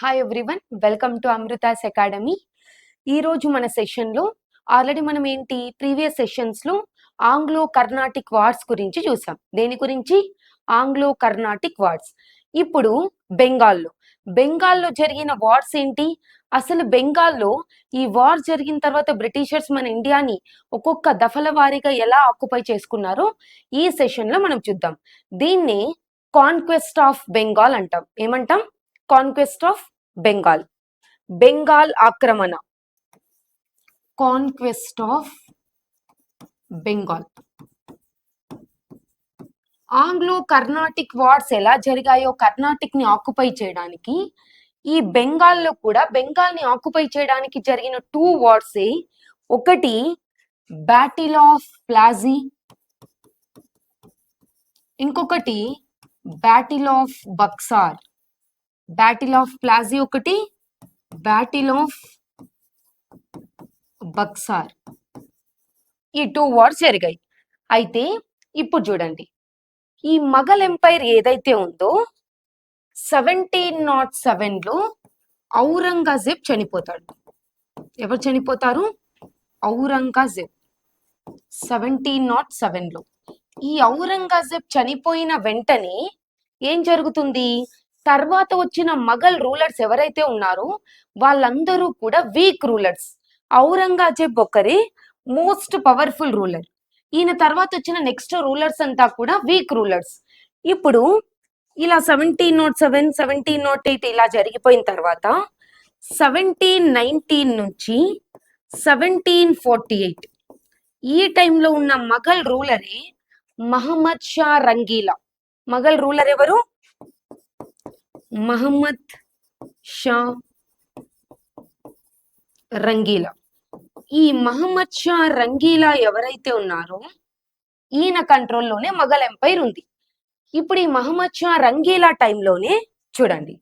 Hi everyone, welcome to Amrutha's academy. ఈరోజు మన సెషన్లో ఆల్రెడీ మనం ప్రీవియస్ సెషన్స్లో ఆంగ్లో కర్ణాటిక్ వార్స్ గురించి చూసాం. దేని గురించి? Anglo Carnatic wars. ఇప్పుడు బెంగాల్లో జరిగిన వార్స్ ఏంటి? అసలు బెంగాల్లో ఈ వార్ జరిగిన తర్వాత బ్రిటిషర్స్ మన ఇండియాని ఒక్కొక్క దఫల వారీగా ఎలా ఆక్యుపై చేసుకున్నారో ఈ సెషన్లో మనం చూద్దాం. దీన్ని కాన్క్వెస్ట్ ఆఫ్ బెంగాల్ అంటాం. ఏమంటాం? కాన్క్వెస్ట్ ఆఫ్ బెంగాల్ ఆక్రమణ, conquest of Bengal. Anglo Carnatic wars ఎలా జరిగాయో కర్ణాటిక్ ని ఆక్యుపై చేయడానికి, ఈ బెంగాల్లో కూడా బెంగాల్ ని ఆక్యుపై చేయడానికి జరిగిన 2 వార్స్. ఒకటి బ్యాటిల్ ఆఫ్ ప్లాజీ, ఇంకొకటి battle of Buxar. Battle of Plassey ఒకటి, బ్యాటిల్ ఆఫ్ బక్సార్. ఈ 2 వార్స్ జరిగాయి. అయితే ఇప్పుడు చూడండి, ఈ మొఘల్ ఎంపైర్ ఏదైతే ఉందో 1707లో ఔరంగజేబ్ చనిపోతాడు. ఎవరు చనిపోతారు? ఔరంగజేబ్. 1707లో ఈ ఔరంగజేబ్ చనిపోయిన వెంటనే ఏం జరుగుతుంది? తర్వాత వచ్చిన మొఘల్ రూలర్స్ ఎవరైతే ఉన్నారో వాళ్ళందరూ కూడా వీక్ రూలర్స్. ఔరంగజేబ్ ఒకరే మోస్ట్ పవర్ఫుల్ రూలర్. ఈయన తర్వాత వచ్చిన నెక్స్ట్ రూలర్స్ అంతా కూడా వీక్ రూలర్స్. ఇప్పుడు ఇలా 1707, 1708 ఇలా జరిగిపోయిన తర్వాత 1719 నుంచి 1748 ఈ టైంలో ఉన్న మొఘల్ రూలరే మహమ్మద్ షా రంగీలా. మొఘల్ రూలర్ ఎవరు? మహమ్మద్ షా రంగీలా. ఈ మహమ్మద్ షా రంగీలా ఎవరైతే ఉన్నారో ఈయన కంట్రోల్లోనే మొఘల్ ఎంపైర్ ఉంది. ఇప్పుడు ఈ మహమ్మద్ షా రంగీలా టైంలోనే చూడండి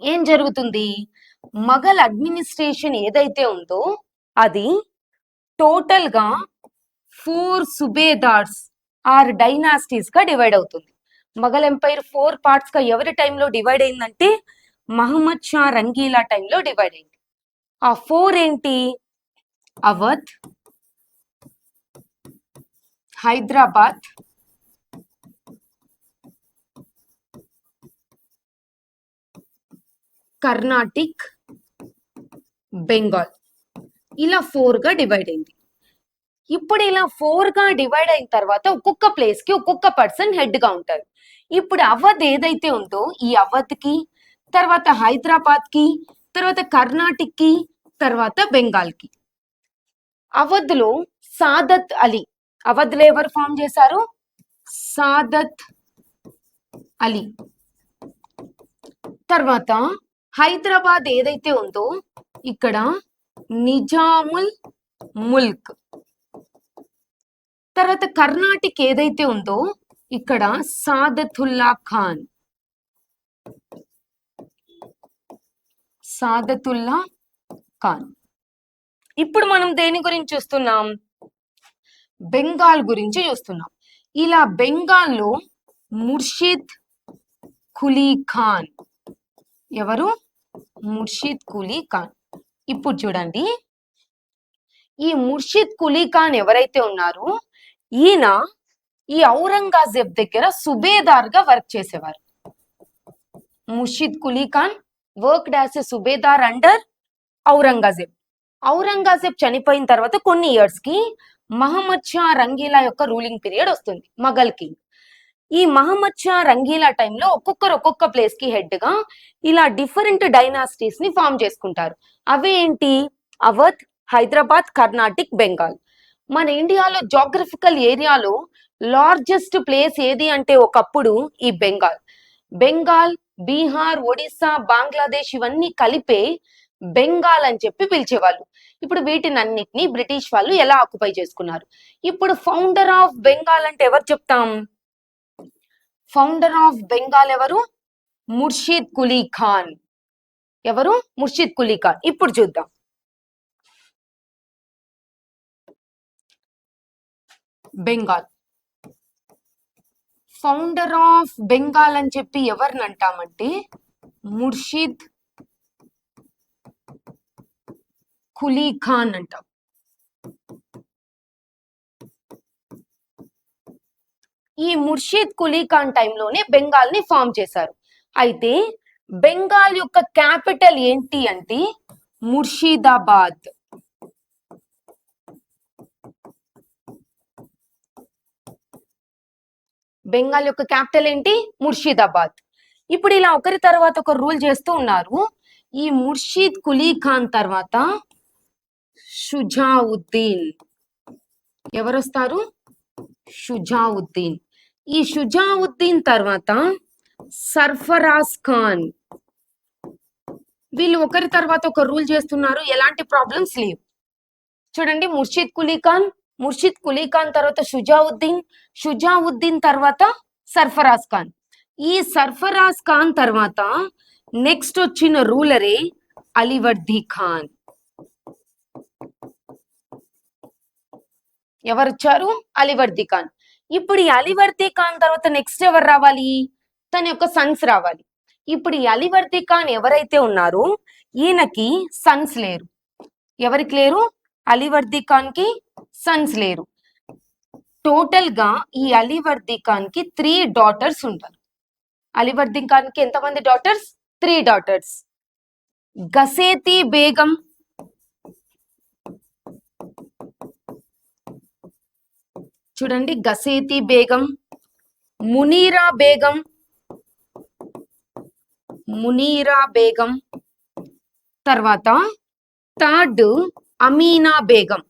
ఏం జరుగుతుంది. మొఘల్ అడ్మినిస్ట్రేషన్ ఏదైతే ఉందో అది టోటల్ గా 4 సుబేదార్స్ ఆర్ డైనాసిటీస్ గా డివైడ్ అవుతుంది. మొఘల్ ఎంపైర్ 4 పార్ట్స్ గా ఎవరి టైంలో డివైడ్ అయిందంటే మహమ్మద్ షా రంగీలా టైంలో డివైడ్ అయింది. ఆ 4 ఏంటి? అవధ్, హైదరాబాద్, కర్ణాటిక్, బెంగాల్. ఇలా 4 గా డివైడ్ అయింది. ఇప్పుడు ఇలా 4 గా డివైడ్ అయిన తర్వాత ఒక్కొక్క ప్లేస్ కి ఒక్కొక్క పర్సన్ హెడ్ గా ఉంటారు. ఇప్పుడు అవధ్ ఏదైతే ఉందో ఈ అవధ్ కి, తర్వాత హైదరాబాద్ కి, తర్వాత కర్ణాటిక్ కి, తర్వాత బెంగాల్ కి. అవధ్ లో సాదత్ అలీ. అవధ్ లో ఎవరు ఫామ్ చేశారు? సాదత్ అలీ. తర్వాత హైదరాబాద్ ఏదైతే ఉందో ఇక్కడ నిజాముల్ ముల్క్. తర్వాత కర్ణాటిక్ ఏదైతే ఉందో ఇక్కడ సాదతుల్లా ఖాన్. సాదతుల్లా ఖాన్. ఇప్పుడు మనం దేని గురించి చూస్తున్నాం? బెంగాల్ గురించి చూస్తున్నాం. ఇలా బెంగాల్లో ముర్షిద్ కులీ ఖాన్. ఎవరు? ముర్షిద్ కులీ ఖాన్. ఇప్పుడు చూడండి, ఈ ముర్షిద్ కులీ ఖాన్ ఎవరైతే ఉన్నారో ఈయన ఈ ఔరంగజేబ్ దగ్గర సుబేదార్ గా వర్క్ చేసేవారు. Murshid Quli Khan worked as a subedar under Aurangzeb. Aurangzeb చనిపోయిన తర్వాత కొన్ని ఇయర్స్ కి మహమ్మద్ షా రంగీలా యొక్క రూలింగ్ పీరియడ్ వస్తుంది మొఘల్ కి. ఈ మహమ్మద్ షా రంగీలా టైంలో ఒక్కొక్కరు ఒక్కొక్క ప్లేస్ కి హెడ్ గా ఇలా డిఫరెంట్ డైనాసిటీస్ ని ఫామ్ చేసుకుంటారు. అవి ఏంటి? అవధ్, హైదరాబాద్, కర్ణాటిక్, బెంగాల్. మన ఇండియాలో జాగ్రఫికల్ ఏరియాలో లార్జెస్ట్ ప్లేస్ ఏది అంటే ఒకప్పుడు ఈ బెంగాల్, బీహార్, ఒడిస్సా, బంగ్లాదేశ్ ఇవన్నీ కలిపే బెంగాల్ అని చెప్పి పిలిచేవాళ్ళు. ఇప్పుడు వీటినన్నిటిని బ్రిటిష్ వాళ్ళు ఎలా ఆక్యుపై చేసుకున్నారు? ఇప్పుడు ఫౌండర్ ఆఫ్ బెంగాల్ అంటే ఎవరు చెప్తాం? ఫౌండర్ ఆఫ్ బెంగాల్ ఎవరు? ముర్షిద్ కులీ ఖాన్. ఎవరు? ముర్షిద్ కులీ ఖాన్. ఇప్పుడు చూద్దాం. బెంగాల్ ఫౌండర్ ఆఫ్ బెంగాల్ అని చెప్పి ఎవరిని అంటామంటే ముర్షిద్ కులీ ఖాన్ అంటాం. ఈ ముర్షిద్ కులీ ఖాన్ టైంలోనే బెంగాల్ ని ఫామ్ చేశారు. అయితే బెంగాల్ యొక్క క్యాపిటల్ ఏంటి అంటే ముర్షిదాబాద్. బెంగాల్ యొక్క క్యాపిటల్ ఏంటి ముర్షిదాబాద్. ఇప్పుడు ఇలా ఒకరి తర్వాత ఒక రూల్ చేస్తూ ఉన్నారు. ఈ ముర్షిద్ కులీ ఖాన్ తర్వాత షుజావుద్దీన్. ఎవరు వస్తారు? షుజావుద్దీన్. ఈ షుజావుద్దీన్ తర్వాత సర్ఫరాజ్ ఖాన్. వీళ్ళు ఒకరి తర్వాత ఒక రూల్ చేస్తున్నారు, ఎలాంటి ప్రాబ్లమ్స్ లేవు. చూడండి, ముర్షిద్ కులీ ఖాన్ తర్వాత షుజావుద్దీన్ తర్వాత సర్ఫరాజ్ ఖాన్. ఈ సర్ఫరాజ్ ఖాన్ తర్వాత నెక్స్ట్ వచ్చిన రూలరే అలీవర్దీ ఖాన్. ఎవరు వచ్చారు? అలీవర్దీ ఖాన్. ఇప్పుడు ఈ అలీవర్దీ ఖాన్ తర్వాత నెక్స్ట్ ఎవరు రావాలి? తన యొక్క సన్స్ రావాలి. ఇప్పుడు ఈ అలీవర్దీ ఖాన్ ఎవరైతే ఉన్నారో ఈయనకి సన్స్ లేరు. ఎవరికి లేరు? అలీవర్దీ ఖాన్ కి సన్స్ లేరు. టోటల్ గా ఈ అలీవర్దీ ఖాన్ కి 3 డాటర్స్ ఉంటారు. అలీవర్దీ ఖాన్ కి ఎంతమంది డాటర్స్? 3 డాటర్స్. గసేతి బేగం, చూడండి, గసేతి బేగం, మునీరా బేగం, తర్వాత థర్డ్ అమీనా బేగం.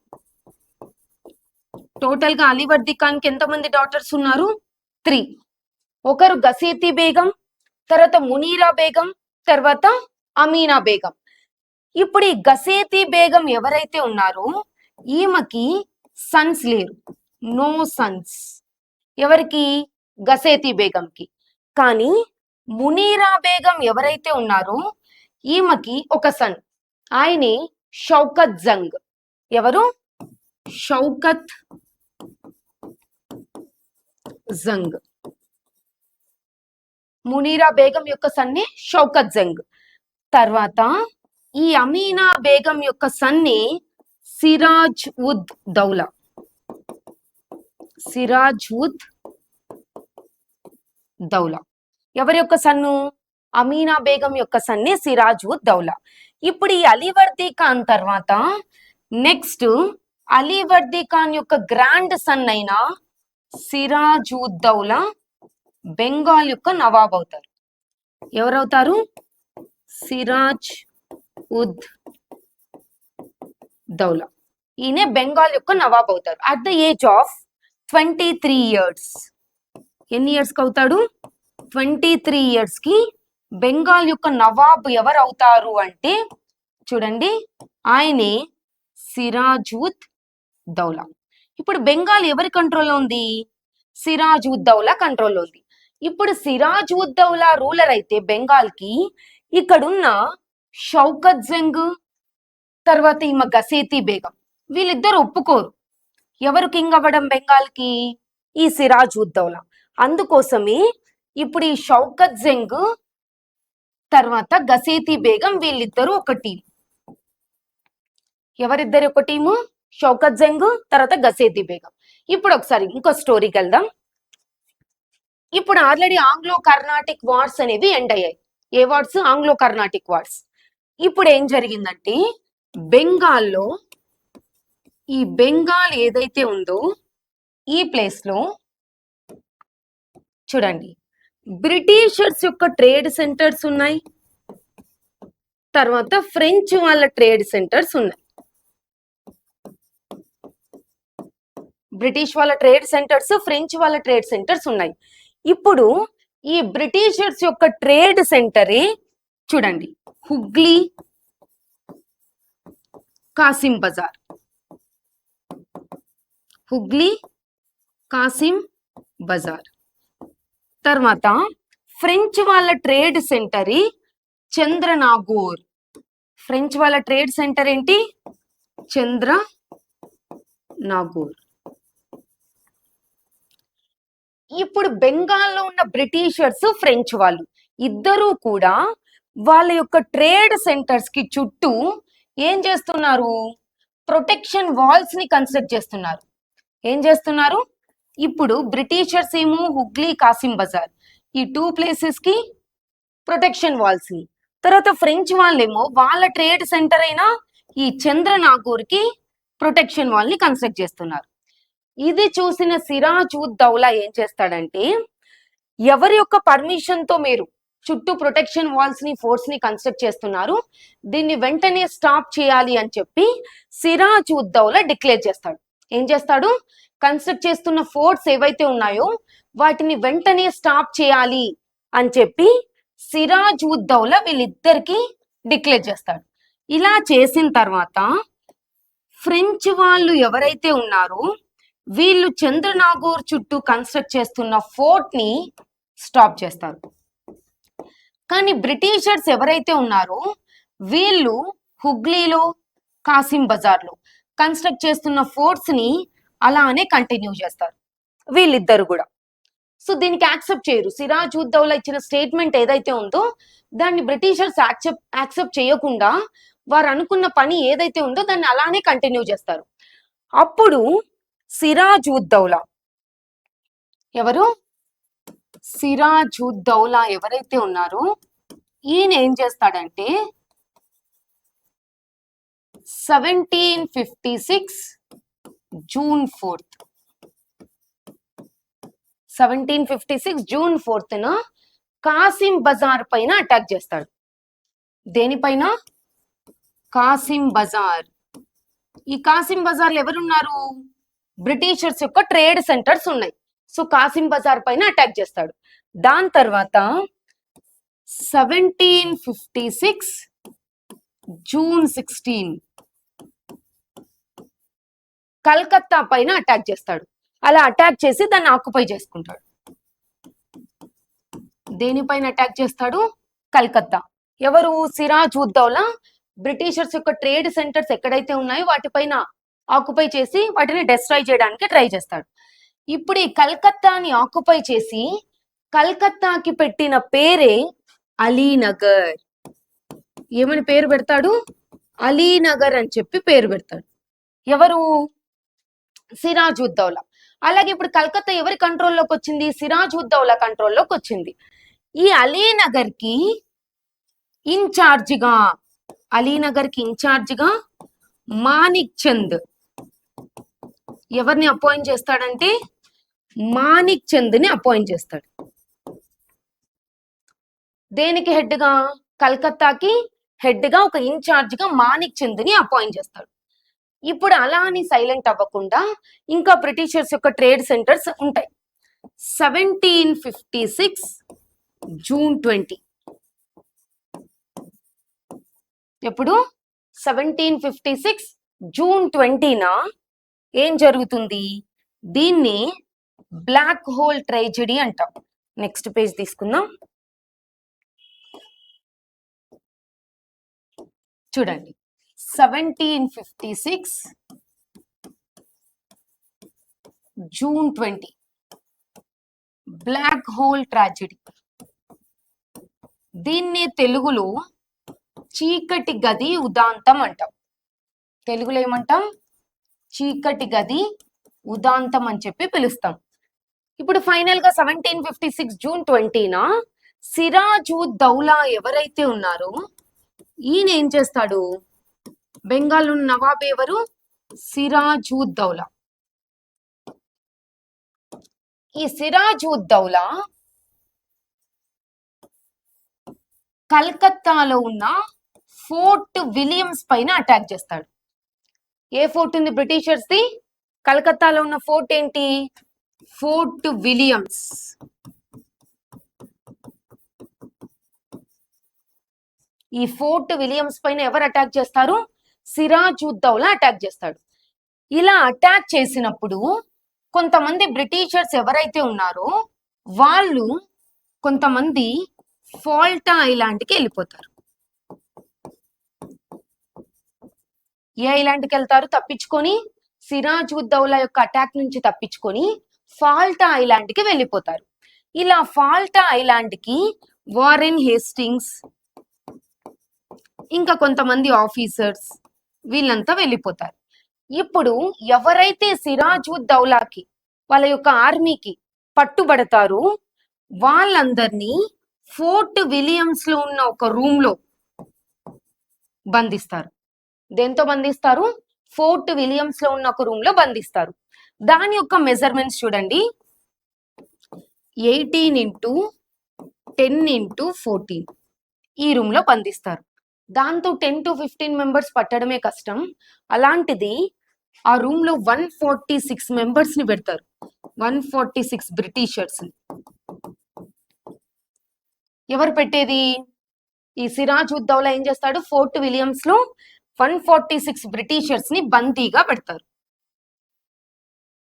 టోటల్ గా అలీవర్దీ ఖాన్ కి ఎంతమంది డాటర్స్ ఉన్నారు? 3. ఒకరు గసేతి బేగం, తర్వాత మునీరా బేగం, తర్వాత అమీనా బేగం. ఇప్పుడు ఈ గసేతి బేగం ఎవరైతే ఉన్నారో ఈమెకి సన్స్ లేరు, నో సన్స్. ఎవరికి? గసేతి బేగంకి. కానీ మునీరా బేగం ఎవరైతే ఉన్నారో ఈమెకి ఒక సన్, ఆయనే షౌకత్ జంగ్. ఎవరు? షౌకత్ జంగ్. మునీరా బేగం యొక్క సన్నే షౌకత్ జంగ్. తర్వాత ఈ అమీనా బేగం యొక్క సన్నే సిరాజ్ ఉద్ దౌలా. ఎవరి యొక్క సన్ను? అమీనా బేగం యొక్క సన్నే సిరాజ్ ఉద్ దౌలా. ఇప్పుడు ఈ అలీవర్దీ ఖాన్ తర్వాత నెక్స్ట్ అలీవర్దీ ఖాన్ యొక్క గ్రాండ్ సన్ అయిన సిరాజ్ ఉద్ దౌలా బెంగాల్ యొక్క నవాబ్ అవుతారు. ఎవరవుతారు? సిరాజ్ ఉద్ దౌలా. ఈయన బెంగాల్ యొక్క నవాబ్ అవుతారు at the age of 23 years. ఎన్ని ఇయర్స్ కి అవుతాడు? 23 years కి బెంగాల్ యొక్క నవాబ్ ఎవరు అవుతారు అంటే చూడండి, ఆయనే సిరాజ్ ఉద్ దౌలా. ఇప్పుడు బెంగాల్ ఎవరి కంట్రోల్లో ఉంది? సిరాజ్ ఉద్ దౌలా కంట్రోల్లో ఉంది. ఇప్పుడు సిరాజ్ ఉద్ దౌలా రూలర్ అయితే బెంగాల్ కి ఇక్కడున్న షౌకత్ జంగ్ తర్వాత ఈమె గసేతి బేగం వీళ్ళిద్దరు ఒప్పుకోరు ఎవరు కింగ్ అవ్వడం బెంగాల్ కి? ఈ సిరాజ్ ఉద్ దౌలా. అందుకోసమే ఇప్పుడు ఈ షౌకత్ జంగ్ తర్వాత గసేతి బేగం వీళ్ళిద్దరూ ఒక టీం. ఎవరిద్దరు ఒక టీము? షౌకత్ జంగ్ తర్వాత గసేతి బేగం. ఇప్పుడు ఒకసారి ఇంకో స్టోరీకి వెళ్దాం. ఇప్పుడు ఆల్రెడీ ఆంగ్లో కర్ణాటిక్ వార్స్ అనేవి ఎండ్ అయ్యాయి. ఏ వార్స్? Anglo Carnatic wars. ఇప్పుడు ఏం జరిగిందంటే బెంగాల్లో ఈ బెంగాల్ ఏదైతే ఉందో ఈ ప్లేస్ లో చూడండి, బ్రిటిషర్స్ యొక్క ట్రేడ్ సెంటర్స్ ఉన్నాయి, తర్వాత ఫ్రెంచ్ వాళ్ళ ట్రేడ్ సెంటర్స్ ఉన్నాయి. బ్రిటిష్ వాళ్ళ ట్రేడ్ సెంటర్స్, ఫ్రెంచ్ వాళ్ళ ట్రేడ్ సెంటర్స్ ఉన్నాయి. ఇప్పుడు ఈ బ్రిటిషర్స్ యొక్క ట్రేడ్ సెంటరే చూడండి హుగ్లీ, కాసిం బజార్. హుగ్లీ, కాసిం బజార్. తర్వాత ఫ్రెంచ్ వాళ్ళ ట్రేడ్ సెంటర్ చంద్రనాగోర్. ఫ్రెంచ్ వాళ్ళ ట్రేడ్ సెంటర్ ఏంటి? చంద్రనాగోర్. ఇప్పుడు బెంగాల్లో ఉన్న బ్రిటిషర్స్, ఫ్రెంచ్ వాళ్ళు ఇద్దరూ కూడా వాళ్ళ యొక్క ట్రేడ్ సెంటర్స్ కి చుట్టూ ఏం చేస్తున్నారు? ప్రొటెక్షన్ వాల్స్ ని కన్స్ట్రక్ట్ చేస్తున్నారు. ఏం చేస్తున్నారు? ఇప్పుడు బ్రిటిషర్స్ ఏమో హుగ్లీ, కాసిం బజార్ ఈ 2 ప్లేసెస్ కి ప్రొటెక్షన్ వాల్స్ ని, తర్వాత ఫ్రెంచ్ వాళ్ళేమో వాళ్ళ ట్రేడ్ సెంటర్ అయిన ఈ చంద్రనాగూర్ కి ప్రొటెక్షన్ వాల్ ని కన్స్ట్రక్ట్ చేస్తున్నారు. ఇది చూసిన సిరాజ్ ఉద్ దౌలా ఏం చేస్తాడంటే, ఎవరి యొక్క పర్మిషన్ తో మీరు చుట్టూ ప్రొటెక్షన్ వాల్స్ ని, ఫోర్ట్స్ ని కన్స్ట్రక్ట్ చేస్తున్నారు, దీన్ని వెంటనే స్టాప్ చేయాలి అని చెప్పి సిరాజ్ ఉద్ దౌలా డిక్లేర్ చేస్తాడు. ఏం చేస్తాడు? కన్స్ట్రక్ట్ చేస్తున్న ఫోర్ట్స్ ఏవైతే ఉన్నాయో వాటిని వెంటనే స్టాప్ చేయాలి అని చెప్పి సిరాజ్ ఉద్ దౌలా వీళ్ళిద్దరికి డిక్లేర్ చేస్తాడు. ఇలా చేసిన తర్వాత ఫ్రెంచ్ వాళ్ళు ఎవరైతే ఉన్నారో వీళ్ళు చంద్రనాగూర్ చుట్టూ కన్స్ట్రక్ట్ చేస్తున్న ఫోర్ట్ ని స్టాప్ చేస్తారు. కానీ బ్రిటిషర్స్ ఎవరైతే ఉన్నారో వీళ్ళు హుగ్లీలో, కాసిం బజార్లో కన్స్ట్రక్ట్ చేస్తున్న ఫోర్ట్స్ ని అలానే కంటిన్యూ చేస్తారు వీళ్ళిద్దరు కూడా. సో దీనికి యాక్సెప్ట్ చేయరు. సిరాజ్ ఉద్ దౌలా ఇచ్చిన స్టేట్మెంట్ ఏదైతే ఉందో దాన్ని బ్రిటిషర్స్ యాక్సెప్ట్ చేయకుండా వారు అనుకున్న పని ఏదైతే ఉందో దాన్ని అలానే కంటిన్యూ చేస్తారు. అప్పుడు సిరాజ్ ఉద్ దౌలా ఎవరు? సిరాజ్ ఉద్ దౌలా ఎవరైతే ఉన్నారో ఈయన ఏం చేస్తాడంటే 1756 June 4th 1756 June 4th Kasim Bazar పైన అటాక్ చేస్తాడు. దేనిపైన? కాసిం బజార్. ఈ కాసిం బజార్లో ఎవరున్నారు? బ్రిటిషర్స్ యొక్క ట్రేడ్ సెంటర్స్ ఉన్నాయి. సో కాసిం బజార్ పైన అటాక్ చేస్తాడు. దాని తర్వాత 1756 జూన్ 16 కల్కత్తా పైన అటాక్ చేస్తాడు. అలా అటాక్ చేసి దాన్ని ఆక్యుపై చేసుకుంటాడు. దేనిపైన అటాక్ చేస్తాడు? కల్కత్తా. ఎవరు? సిరాజ్ ఉద్ దౌలా బ్రిటిషర్స్ యొక్క ట్రేడ్ సెంటర్స్ ఎక్కడైతే ఉన్నాయో వాటిపైన ఆక్యుపై చేసి వాటిని డిస్ట్రాయ్ చేయడానికి ట్రై చేస్తాడు. ఇప్పుడు ఈ కల్కత్తాని ఆక్యుపై చేసి కల్కత్తాకి పెట్టిన పేరే అలీనగర్. ఏమని పేరు పెడతాడు? అలీనగర్ అని చెప్పి పేరు పెడతాడు. ఎవరు? సిరాజ్ ఉద్ దౌలా. అలాగే ఇప్పుడు కల్కత్తా ఎవరి కంట్రోల్లోకి వచ్చింది? సిరాజ్ ఉద్ దౌలా కంట్రోల్లోకి వచ్చింది. ఈ అలీనగర్ కి ఇన్ఛార్జిగా మానిక్ చంద్ ఎవరిని అపాయింట్ చేస్తాడంటే మానిక్ చంద్ ని అపాయింట్ చేస్తాడు. దేనికి హెడ్ గా? కల్కత్తాకి హెడ్ గా ఒక ఇన్ఛార్జ్ గా మానిక్ చంద్ ని అపాయింట్ చేస్తాడు. ఇప్పుడు అలా అని సైలెంట్ అవ్వకుండా ఇంకా బ్రిటిషర్స్ యొక్క ట్రేడ్ సెంటర్స్ ఉంటాయి. 1756 జూన్ 20 ఎప్పుడు? 1756 జూన్ 20న ఏం జరుగుతుంది? దీన్ని బ్లాక్ హోల్ ట్రాజెడీ అంటాం. నెక్స్ట్ పేజ్ తీసుకుందాం. చూడండి, 1756 జూన్ 20 బ్లాక్ హోల్ ట్రాజెడీ. దీన్ని తెలుగులో చీకటి గది ఉదాంతం అంటాం. తెలుగులో ఏమంటాం? చీకటి గది ఉదాంతం అని చెప్పి పిలుస్తాం. ఇప్పుడు ఫైనల్ గా 1756 జూన్ 20న సిరాజ్ ఉద్ దౌలా ఎవరైతే ఉన్నారో ఈయన ఏం చేస్తాడు? బెంగాల్ నవాబ్ ఎవరు? సిరాజ్ ఉద్ దౌలా. ఈ సిరాజ్ ఉద్ దౌలా కల్కత్తాలో ఉన్న ఫోర్ట్ విలియమ్స్ పైన అటాక్ చేస్తాడు. ఏ ఫోర్ట్ ఉంది బ్రిటిషర్స్ ది? కలకత్తాలో ఉన్న ఫోర్ట్ ఏంటి? Fort Williams. ఈ ఫోర్ట్ విలియమ్స్ పైన ఎవరు అటాక్ చేస్తారు? సిరాజ్ ఉద్ దౌలా అటాక్ చేస్తాడు. ఇలా అటాక్ చేసినప్పుడు కొంతమంది బ్రిటిషర్స్ ఎవరైతే ఉన్నారో వాళ్ళు కొంతమంది ఫాల్టా ఐలాండ్కి వెళ్ళిపోతారు. ఏ ఐలాండ్కి వెళ్తారు? తప్పించుకొని సిరాజ్ ఉద్ దౌలా యొక్క అటాక్ నుంచి తప్పించుకొని ఫాల్టా ఐలాండ్కి వెళ్ళిపోతారు. ఇలా ఫాల్టా ఐలాండ్కి వారెన్ హేస్టింగ్స్ ఇంకా కొంతమంది ఆఫీసర్స్ వీళ్ళంతా వెళ్ళిపోతారు. ఇప్పుడు ఎవరైతే సిరాజుద్దౌలాకి వాళ్ళ యొక్క ఆర్మీకి పట్టుబడతారో వాళ్ళందరినీ ఫోర్ట్ విలియమ్స్ లో ఉన్న ఒక రూమ్ లో బంధిస్తారు. దేంతో బంధిస్తారు? ఫోర్ట్ విలియమ్స్ లో ఉన్న ఒక రూమ్ లో బంధిస్తారు. దాని యొక్క మెజర్మెంట్స్ చూడండి, 18x10x14 ఈ రూమ్ లో బంధిస్తారు. దాంతో 10 to 15 మెంబర్స్ పట్టడమే కష్టం. అలాంటిది ఆ రూమ్ లో 146 మెంబర్స్ ని పెడతారు. 146 బ్రిటిషర్స్. ఎవరు పెట్టేది? ఈ సిరాజుద్దౌలా ఏం చేస్తాడు? ఫోర్ట్ విలియమ్స్ లో 146 బ్రిటిషర్స్ ని బందీగా పెడతారు.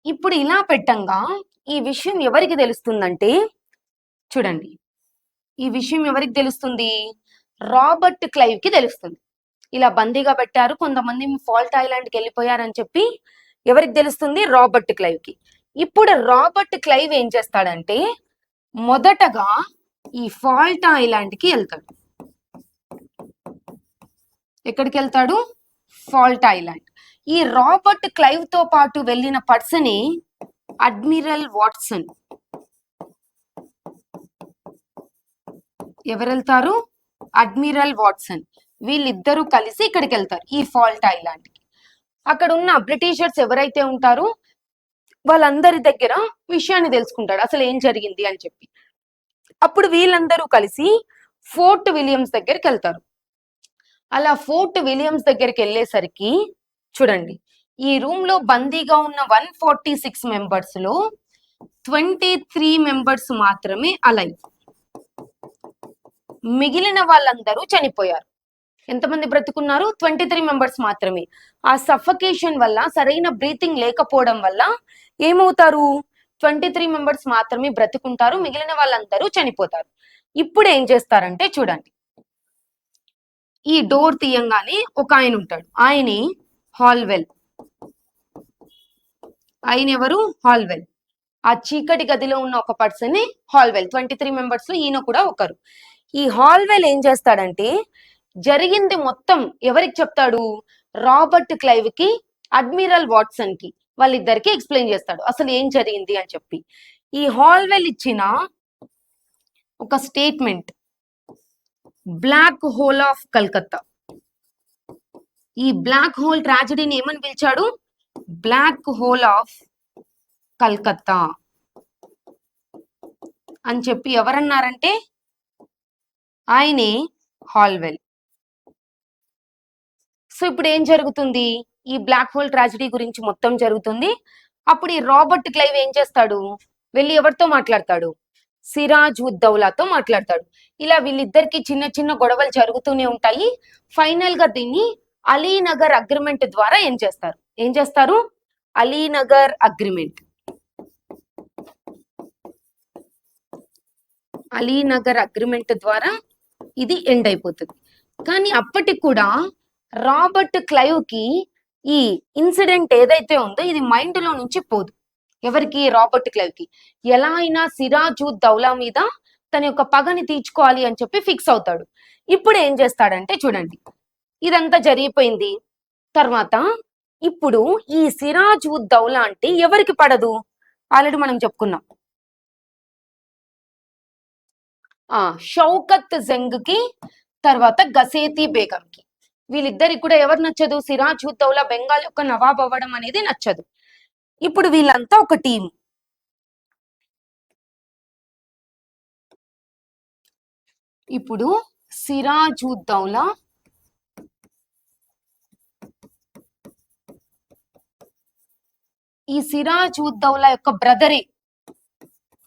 ఇప్పుడు ఇలా పెట్టంగా ఈ విషయం ఎవరికి తెలుస్తుందంటే, చూడండి, ఈ విషయం ఎవరికి తెలుస్తుంది? రాబర్ట్ క్లైవ్ కి తెలుస్తుంది. ఇలా బందీగా పెట్టారు, కొంతమంది ఫాల్ట్ ఐలాండ్కి వెళ్ళిపోయారని చెప్పి ఎవరికి తెలుస్తుంది? రాబర్ట్ క్లైవ్ కి. ఇప్పుడు రాబర్ట్ క్లైవ్ ఏం చేస్తాడంటే మొదటగా ఈ ఫాల్ట్ ఐలాండ్ కి వెళ్తాడు. ఎక్కడికి వెళ్తాడు? Fault island. ఈ రాబర్ట్ క్లైవ్ తో పాటు వెళ్ళిన పర్సనే అడ్మిరల్ వాట్సన్. ఎవరు వెళ్తారు? Admiral Watson. వీళ్ళిద్దరూ కలిసి ఇక్కడికి వెళ్తారు, ఈ ఫాల్ట్ ఐలాండ్ కి. అక్కడ ఉన్న బ్రిటిషర్స్ ఎవరైతే ఉంటారో వాళ్ళందరి దగ్గర విషయాన్ని తెలుసుకుంటాడు, అసలు ఏం జరిగింది అని చెప్పి. అప్పుడు వీళ్ళందరూ కలిసి ఫోర్ట్ విలియమ్స్ దగ్గరికి వెళ్తారు. అలా ఫోర్ట్ విలియమ్స్ దగ్గరికి వెళ్ళేసరికి చూడండి, ఈ రూమ్ లో బందీగా ఉన్న 146 మెంబర్స్ లో 23 మెంబర్స్ మాత్రమే అలైవ్. మిగిలిన వాళ్ళందరూ చనిపోయారు. ఎంతమంది బ్రతుకున్నారు? 23 మెంబర్స్ మాత్రమే. ఆ సఫకేషన్ వల్ల, సరైన బ్రీతింగ్ లేకపోవడం వల్ల ఏమవుతారు? 23 మెంబర్స్ మాత్రమే బ్రతుకుంటారు, మిగిలిన వాళ్ళందరూ చనిపోతారు. ఇప్పుడు ఏం చేస్తారంటే చూడండి, ఈ డోర్ తీయంగానే ఒక ఆయన ఉంటాడు, ఆయనే హాల్వెల్. ఆయన ఎవరు? హాల్వెల్. ఆ చీకటి గదిలో ఉన్న ఒక పర్సన్ హాల్వెల్. 23 మెంబర్స్ లో ఈయన కూడా ఒకరు. ఈ హాల్వెల్ ఏం చేస్తాడంటే జరిగింది మొత్తం ఎవరికి చెప్తాడు? రాబర్ట్ క్లైవ్ కి, అడ్మిరల్ వాట్సన్ కి, వాళ్ళిద్దరికి ఎక్స్ప్లెయిన్ చేస్తాడు అసలు ఏం జరిగింది అని చెప్పి. ఈ హాల్వెల్ ఇచ్చిన ఒక statement, black hole of Calcutta. ఈ బ్లాక్ హోల్ ట్రాజడీని ఏమని పిలిచాడు? బ్లాక్ హోల్ ఆఫ్ కల్కత్తా అని చెప్పి ఎవరన్నారంటే ఆయనే హాల్వెల్. సో ఇప్పుడు ఏం జరుగుతుంది? ఈ బ్లాక్ హోల్ ట్రాజడీ గురించి మొత్తం జరుగుతుంది. అప్పుడు ఈ రాబర్ట్ క్లైవ్ ఏం చేస్తాడు? వెళ్ళి ఎవరితో మాట్లాడతాడు? సిరాజుద్దౌలాతో మాట్లాడతాడు. ఇలా వీళ్ళిద్దరికి చిన్న చిన్న గొడవలు జరుగుతూనే ఉంటాయి. ఫైనల్ గా దీన్ని అలీనగర్ అగ్రిమెంట్ ద్వారా ఏం చేస్తారు? అలీనగర్ అగ్రిమెంట్. అలీనగర్ అగ్రిమెంట్ ద్వారా ఇది ఎండ్ అయిపోతుంది. కానీ అప్పటికి కూడా రాబర్ట్ క్లైవ్ కి ఈ ఇన్సిడెంట్ ఏదైతే ఉందో ఇది మైండ్ లో నుంచి పోదు. ఎవరికి? రాబర్ట్ క్లైవ్ కి. ఎలా అయినా సిరాజుద్దౌలా మీద తన యొక్క పగని తీర్చుకోవాలి అని చెప్పి ఫిక్స్ అవుతాడు. ఇప్పుడు ఏం చేస్తాడంటే చూడండి, ఇదంతా జరిగిపోయింది తర్వాత ఇప్పుడు ఈ సిరాజుద్దౌలా అంటే ఎవరికి పడదు? ఆల్రెడీ మనం చెప్పుకున్నాం, షౌకత్ జంగ్ కి, తర్వాత గసేతి బేగం కి. వీళ్ళిద్దరికి కూడా ఎవరు నచ్చదు? సిరాజుద్దౌలా బెంగాల్ యొక్క నవాబ్ అవ్వడం అనేది నచ్చదు. ఇప్పుడు వీళ్ళంతా ఒక టీం. ఇప్పుడు సిరాజుద్దౌలా ఈ సిరాజుద్దౌలా యొక్క బ్రదరే,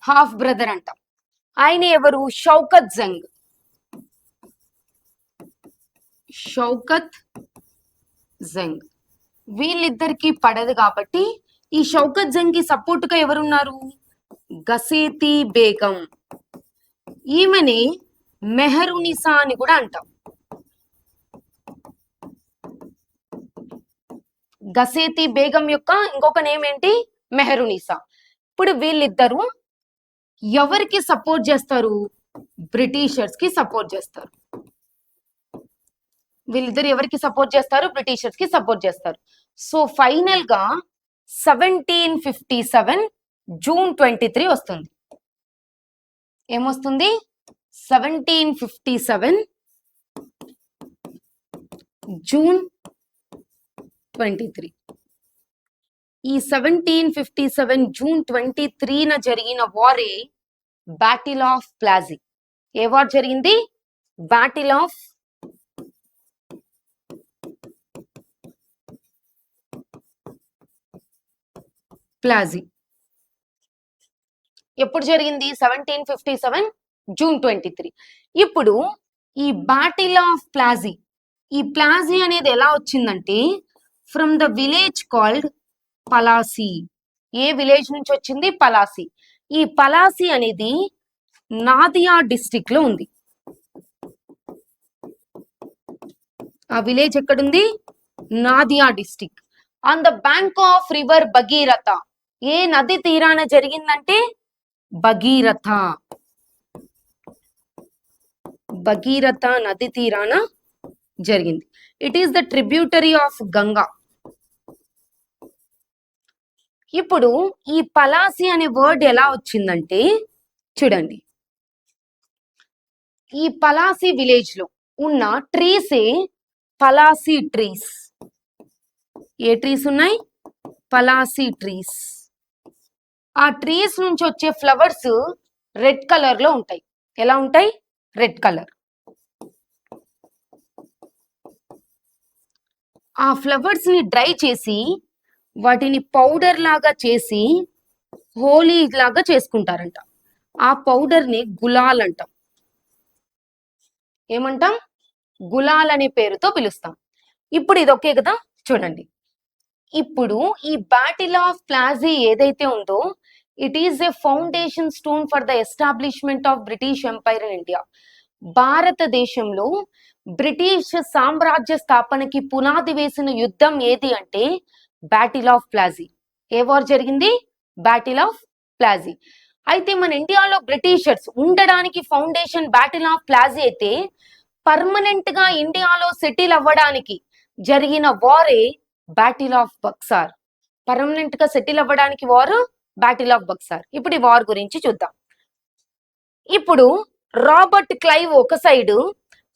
హాఫ్ బ్రదర్ అంటాం. ఆయన ఎవరు? షౌకత్ జంగ్. షౌకత్ జంగ్. వీళ్ళిద్దరికి పడదు కాబట్టి ఈ షౌకత్ జంగ్ కి సపోర్ట్ గా ఎవరున్నారు? గసేతి బేగం. ఈమెని మెహరునిసా అని కూడా అంటాం. గసేతి బేగం యొక్క ఇంకొక నేమ్ ఏంటి? మెహరునిసా. ఇప్పుడు వీళ్ళిద్దరూ ఎవరికి సపోర్ట్ చేస్తారు? బ్రిటిషర్స్ కి సపోర్ట్ చేస్తారు. వీళ్ళిద్దరు ఎవరికి సపోర్ట్ చేస్తారు? బ్రిటిషర్స్ కి సపోర్ట్ చేస్తారు. సో ఫైనల్ గా 1757 జూన్ 23 వస్తుంది. ఏమొస్తుంది? 1757 జూన్ 23. ఈ 1757 జూన్ 23న జరిగిన వారే బ్యాటిల్ ఆఫ్ ప్లాజీ. ఏ వార్ జరిగింది? Battle of Plassey. ఎప్పుడు జరిగింది? 1757 జూన్ 23. ఇప్పుడు ఈ బ్యాటిల్ ఆఫ్ ప్లాజీ, ఈ ప్లాజీ అనేది ఎలా వచ్చిందంటే from the village called Palasi. ఏ విలేజ్ నుంచి వచ్చింది? పలాసీ. ఈ పలాసీ అనేది నాదియా డిస్ట్రిక్ట్ లో ఉంది. ఆ విలేజ్ ఎక్కడుంది? Nadia district. On the bank of river Bhagiratha. ఏ నది తీరాన జరిగిందంటే భగీరథ. భగీరథ నది తీరాన జరిగింది. It is the tributary of Ganga. ఇప్పుడు ఈ పలాసీ అనే వర్డ్ ఎలా వచ్చిందంటే చూడండి, ఈ పలాసీ విలేజ్ లో ఉన్న ట్రీసే పలాసీ ట్రీస్. ఏ ట్రీస్ ఉన్నాయి? పలాసీ ట్రీస్. ఆ ట్రీస్ నుంచి వచ్చే ఫ్లవర్స్ రెడ్ కలర్ లో ఉంటాయి. ఎలా ఉంటాయి? Red colour. ఆ ఫ్లవర్స్ ని డ్రై చేసి వాటిని పౌడర్ లాగా చేసి హోలీ లాగా చేసుకుంటారంట. ఆ పౌడర్ ని గులాల్ అంటాం. ఏమంటాం? గులాల్ అనే పేరుతో పిలుస్తాం. ఇప్పుడు ఇది ఓకే కదా? చూడండి, ఇప్పుడు ఈ బ్యాటిల్ ఆఫ్ ప్లాజీ ఏదైతే ఉందో it is a foundation stone for the establishment of British empire in India. భారతదేశంలో బ్రిటిష్ సామ్రాజ్య స్థాపనకి పునాది వేసిన యుద్ధం ఏది అంటే బ్యాటిల్ ఆఫ్ ప్లాజీ. ఏ వార్ జరిగింది? Battle of Plassey. అయితే మన ఇండియాలో బ్రిటిషర్స్ ఉండడానికి ఫౌండేషన్ బ్యాటిల్ ఆఫ్ ప్లాజీ అయితే పర్మనెంట్ గా ఇండియాలో సెటిల్ అవ్వడానికి జరిగిన వారే బ్యాటిల్ ఆఫ్ బక్సార్. పర్మనెంట్ గా సెటిల్ అవ్వడానికి వారు బ్యాటిల్ ఆఫ్ బక్సార్. ఇప్పుడు ఈ వార్ గురించి చూద్దాం. ఇప్పుడు రాబర్ట్ క్లైవ్ ఒక సైడు,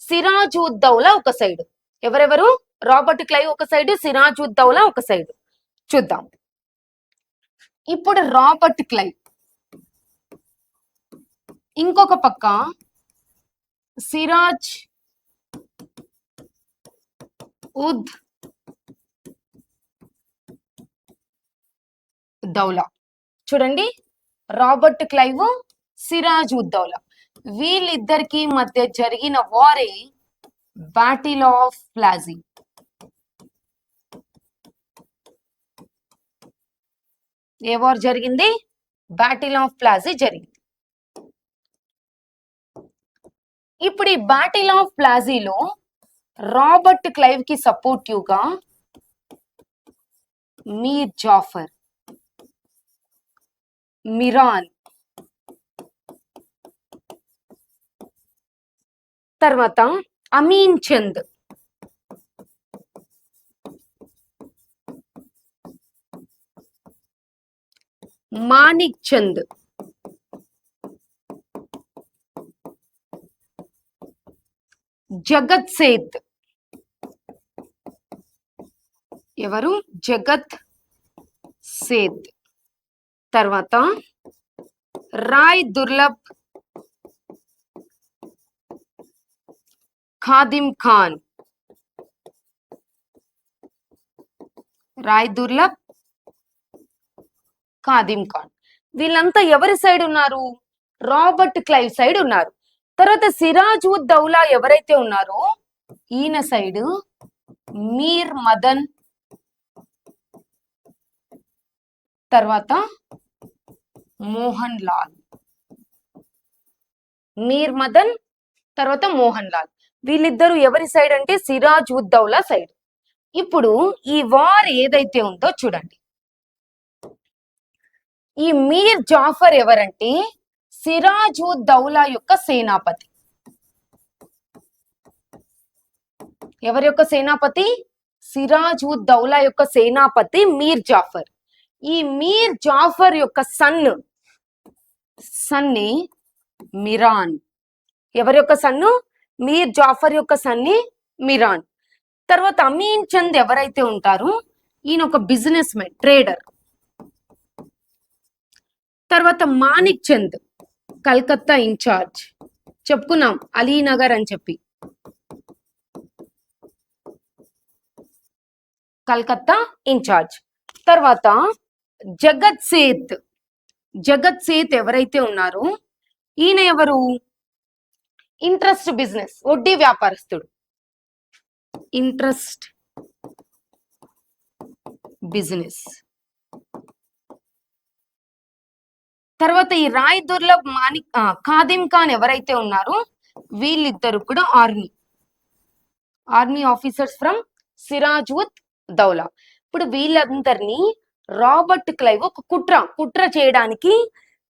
సిరాజ్ ఉద్ దౌలా ఒక సైడు. ఎవరెవరు? రాబర్ట్ క్లైవ్ ఒక సైడు, సిరాజ్ ఉద్ దౌలా ఒక సైడు. చూద్దాం. ఇప్పుడు రాబర్ట్ క్లైవ్, ఇంకొక పక్క సిరాజ్ ఉద్ దౌలా. చూడండి, రాబర్ట్ క్లైవ్, సిరాజ్ ఉద్ దౌలా, వీళ్ళిద్దరికి మధ్య జరిగిన వారే బ్యాటిల్ ఆఫ్ ప్లాజీ. ఏ వార్ జరిగింది? బ్యాటిల్ ఆఫ్ ప్లాజీ జరిగింది. ఇప్పుడు ఈ బ్యాటిల్ ఆఫ్ ప్లాజీలో రాబర్ట్ క్లైవ్ కి సపోర్టివ్ గా మీర్ జాఫర్, మిరాన్, తర్వాత అమీన్ చంద్, మానిక్ చంద్, జగత్ సేత్. ఎవరు? జగత్ సేత్. తర్వాత రాయ్ దుర్లభ్ ఖాదిమ్ ఖాన్. రాయ్ దుర్లభ్ ఖాదిమ్ ఖాన్. వీళ్ళంతా ఎవరి సైడ్ ఉన్నారు? రాబర్ట్ క్లైవ్ సైడ్ ఉన్నారు. తర్వాత సిరాజ్ ఉద్ దౌలా ఎవరైతే ఉన్నారో ఈయన సైడ్ మీర్ మదన్, తర్వాత మోహన్ లాల్. మీర్ మదన్ తర్వాత మోహన్ లాల్. వీళ్ళిద్దరూ ఎవరి సైడ్ అంటే సిరాజ్ ఉద్ దౌలా సైడ్. ఇప్పుడు ఈ వార్ ఏదైతే ఉందో చూడండి, ఈ మీర్ జాఫర్ ఎవరంటే సిరాజ్ ఉద్ దౌలా యొక్క సేనాపతి. ఎవరి యొక్క సేనాపతి? సిరాజ్ ఉద్ దౌలా యొక్క సేనాపతి మీర్ జాఫర్. ఈ మీర్ జాఫర్ యొక్క సన్ని మిరాన్. ఎవరి యొక్క సన్ను? మీర్ జాఫర్ యొక్క సన్ని మిరాన్. తర్వాత అమీన్ చంద్ ఎవరైతే ఉంటారో ఈయన ఒక బిజినెస్ మ్యాన్, ట్రేడర్. తర్వాత మానిక్ చంద్ కల్కత్తా ఇన్ఛార్జ్, చెప్పుకున్నాం అలీనగర్ అని చెప్పి, కల్కత్తా ఇన్ఛార్జ్. తర్వాత జగత్ సేత్ ఎవరైతే ఉన్నారో ఈయన ఎవరు? ఇంట్రెస్ట్ బిజినెస్, వడ్డీ వ్యాపారస్తుడు, ఇంట్రెస్ట్ బిజినెస్. తర్వాత ఈ రాయ్ దుర్లభ్ ఖాదిం ఖాన్ ఎవరైతే ఉన్నారో వీళ్ళిద్దరు కూడా ఆర్మీ ఆఫీసర్స్ ఫ్రమ్ సిరాజ్ ఉద్ దౌలా. ఇప్పుడు వీళ్ళందరినీ రాబర్ట్ క్లైవ్ ఒక కుట్ర చేయడానికి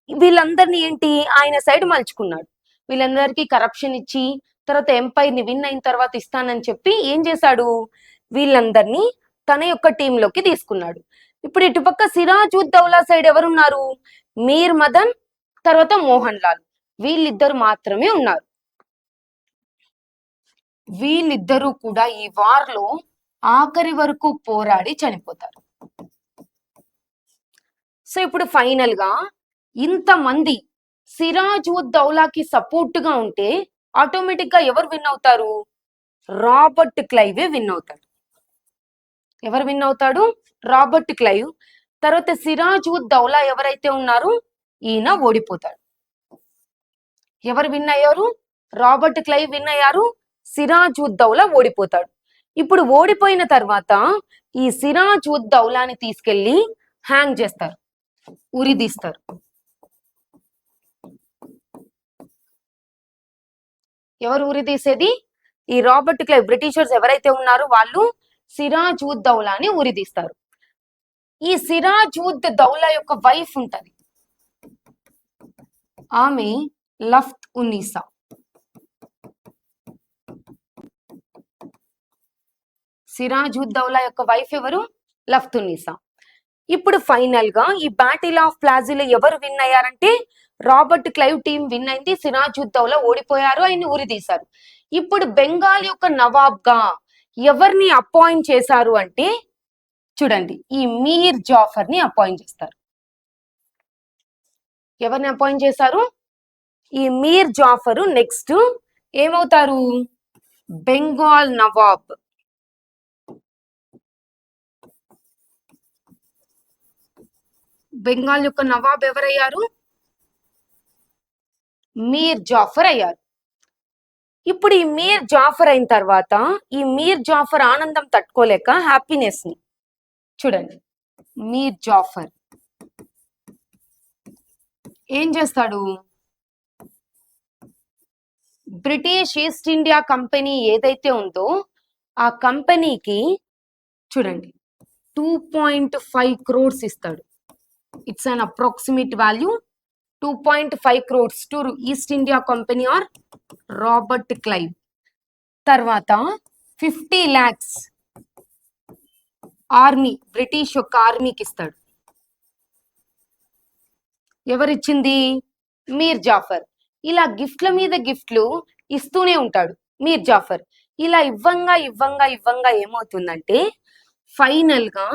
వీళ్ళందరినీ ఆయన సైడ్ మలుచుకున్నాడు. వీళ్ళందరికీ కరప్షన్ ఇచ్చి తర్వాత ఎంపైర్ ని విన్ అయిన తర్వాత ఇస్తానని చెప్పి ఏం చేశాడు? వీళ్ళందరినీ తన యొక్క టీంలోకి తీసుకున్నాడు. ఇప్పుడు ఇటుపక్క సిరాజ్ ఉద్ దౌలా సైడ్ ఎవరున్నారు? మీర్ మదన్, తర్వాత మోహన్ లాల్, వీళ్ళిద్దరు మాత్రమే ఉన్నారు. వీళ్ళిద్దరూ కూడా ఈ వార్ లో ఆఖరి వరకు పోరాడి చనిపోతారు. సో ఇప్పుడు ఫైనల్ గా ఇంతమంది సిరాజ్ ఉద్ దౌలాకి సపోర్ట్ గా ఉంటే ఆటోమేటిక్ గా ఎవరు విన్ అవుతారు? రాబర్ట్ క్లైవే విన్ అవుతాడు. ఎవరు విన్ అవుతాడు? Robert Clive. తర్వాత సిరాజ్ ఉద్ దౌలా ఎవరైతే ఉన్నారో ఈయన ఓడిపోతాడు. ఎవరు విన్ అయ్యారు? రాబర్ట్ క్లైవ్ విన్ అయ్యారు, సిరాజ్ ఉద్ దౌలా ఓడిపోతాడు. ఇప్పుడు ఓడిపోయిన తర్వాత ఈ సిరాజ్ ఉద్ దౌలాని తీసుకెళ్లి హ్యాంగ్ చేస్తారు, ఉరిదీస్తారు. ఎవరు ఉరిదీసేది? ఈ రాబర్ట్ క్లైవ్, బ్రిటిషర్స్ ఎవరైతే ఉన్నారో వాళ్ళు సిరాజ్ ఉద్ దౌలాని ఉరిదీస్తారు. ఈ సిరాజ్ ఉద్ దౌలా యొక్క వైఫ్ ఉంటది, ఆమె లఫ్త్ ఉన్నీసా. సిరాజ్ ఉద్ దౌలా యొక్క వైఫ్ ఎవరు? లఫ్త్ ఉన్నీసా. ఇప్పుడు ఫైనల్ గా ఈ బ్యాటిల్ ఆఫ్ ప్లాజీలో ఎవరు విన్ అయ్యారంటే రాబర్ట్ క్లైవ్ టీం విన్ అయింది, సిరాజ్ ఉద్ దౌలా ఓడిపోయారు, ఆయన ఉరిదీశారు. ఇప్పుడు బెంగాల్ యొక్క నవాబ్ గా ఎవరిని అపాయింట్ చేశారు అంటే చూడండి, ఈ మీర్ జాఫర్ ని అపాయింట్ చేస్తారు. ఎవరిని అపాయింట్ చేశారు? ఈ మీర్ జాఫరు నెక్స్ట్ ఏమవుతారు? బెంగాల్ నవాబ్. బెంగాల్ యొక్క నవాబ్ ఎవరయ్యారు? మీర్ జాఫర్ అయ్యారు. ఇప్పుడు ఈ మీర్ జాఫర్ అయిన తర్వాత ఈ మీర్ జాఫర్ ఆనందం తట్టుకోలేక హ్యాపీనెస్ ని చూడండి, మీర్ జాఫర్ ఏం చేస్తాడు? బ్రిటిష్ ఈస్ట్ ఇండియా కంపెనీ ఏదైతే ఉందో ఆ కంపెనీకి చూడండి 2.5 crores ఇస్తాడు. It's an approximate value 2.5 crores to East India company or Robert Clive. తర్వాత 50 lakhs ఆర్మీ, బ్రిటిష్ యొక్క ఆర్మీకి ఇస్తాడు. ఎవరిచ్చింది? మీర్ జాఫర్. ఇలా గిఫ్ట్ల మీద గిఫ్ట్లు ఇస్తూనే ఉంటాడు మీర్ జాఫర్. ఇలా ఇవ్వంగా ఏమవుతుందంటే ఫైనల్ గా